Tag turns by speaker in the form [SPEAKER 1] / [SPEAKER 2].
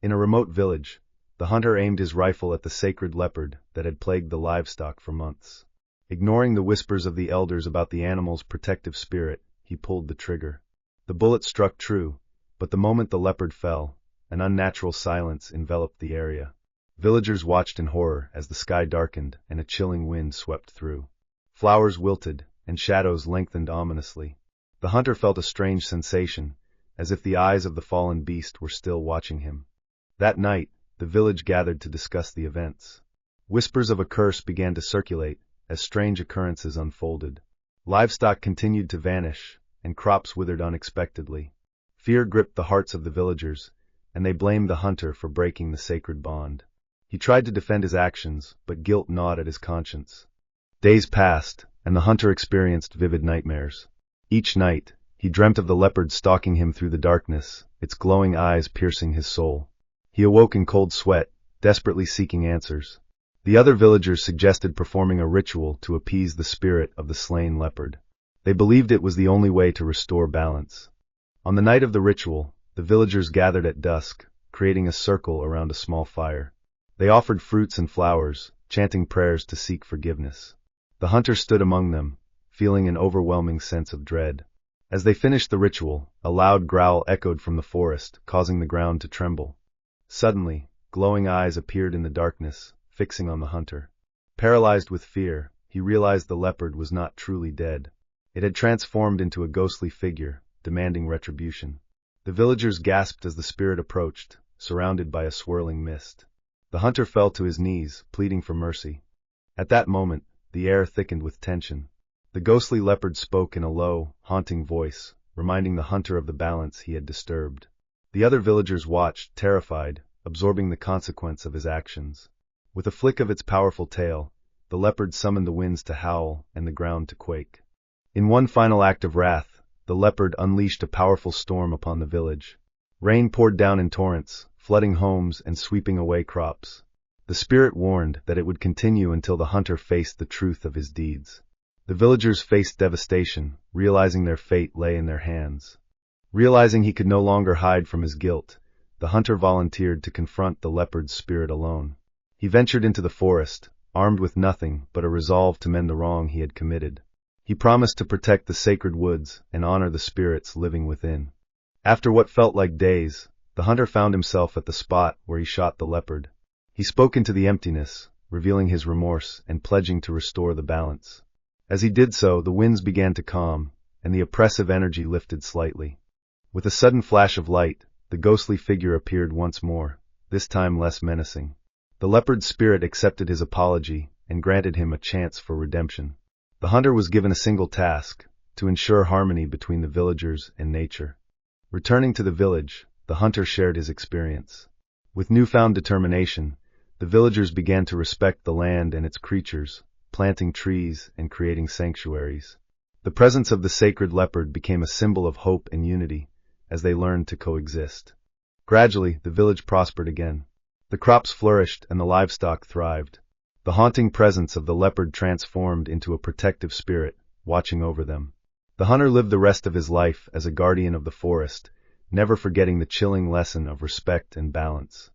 [SPEAKER 1] In a remote village, the hunter aimed his rifle at the sacred leopard that had plagued the livestock for months. Ignoring the whispers of the elders about the animal's protective spirit, he pulled the trigger. The bullet struck true, but the moment the leopard fell, an unnatural silence enveloped the area. Villagers watched in horror as the sky darkened and a chilling wind swept through. Flowers wilted, and shadows lengthened ominously. The hunter felt a strange sensation, as if the eyes of the fallen beast were still watching him. That night, the village gathered to discuss the events. Whispers of a curse began to circulate as strange occurrences unfolded. Livestock continued to vanish, and crops withered unexpectedly. Fear gripped the hearts of the villagers, and they blamed the hunter for breaking the sacred bond. He tried to defend his actions, but guilt gnawed at his conscience. Days passed, and the hunter experienced vivid nightmares. Each night, he dreamt of the leopard stalking him through the darkness, its glowing eyes piercing his soul. He awoke in cold sweat, desperately seeking answers. The other villagers suggested performing a ritual to appease the spirit of the slain leopard. They believed it was the only way to restore balance. On the night of the ritual, the villagers gathered at dusk, creating a circle around a small fire. They offered fruits and flowers, chanting prayers to seek forgiveness. The hunter stood among them, feeling an overwhelming sense of dread. As they finished the ritual, a loud growl echoed from the forest, causing the ground to tremble. Suddenly, glowing eyes appeared in the darkness, fixing on the hunter. Paralyzed with fear, he realized the leopard was not truly dead. It had transformed into a ghostly figure, demanding retribution. The villagers gasped as the spirit approached, surrounded by a swirling mist. The hunter fell to his knees, pleading for mercy. At that moment, the air thickened with tension. The ghostly leopard spoke in a low, haunting voice, reminding the hunter of the balance he had disturbed. The other villagers watched, terrified, absorbing the consequence of his actions. With a flick of its powerful tail, the leopard summoned the winds to howl and the ground to quake. In one final act of wrath, the leopard unleashed a powerful storm upon the village. Rain poured down in torrents, flooding homes and sweeping away crops. The spirit warned that it would continue until the hunter faced the truth of his deeds. The villagers faced devastation, realizing their fate lay in their hands. Realizing he could no longer hide from his guilt, the hunter volunteered to confront the leopard's spirit alone. He ventured into the forest, armed with nothing but a resolve to mend the wrong he had committed. He promised to protect the sacred woods and honor the spirits living within. After what felt like days, the hunter found himself at the spot where he shot the leopard. He spoke into the emptiness, revealing his remorse and pledging to restore the balance. As he did so, the winds began to calm, and the oppressive energy lifted slightly. With a sudden flash of light, the ghostly figure appeared once more, this time less menacing. The leopard's spirit accepted his apology and granted him a chance for redemption. The hunter was given a single task, to ensure harmony between the villagers and nature. Returning to the village, the hunter shared his experience. With newfound determination, the villagers began to respect the land and its creatures, planting trees and creating sanctuaries. The presence of the sacred leopard became a symbol of hope and unity, as they learned to coexist. Gradually, the village prospered again. The crops flourished and the livestock thrived. The haunting presence of the leopard transformed into a protective spirit, watching over them. The hunter lived the rest of his life as a guardian of the forest, never forgetting the chilling lesson of respect and balance.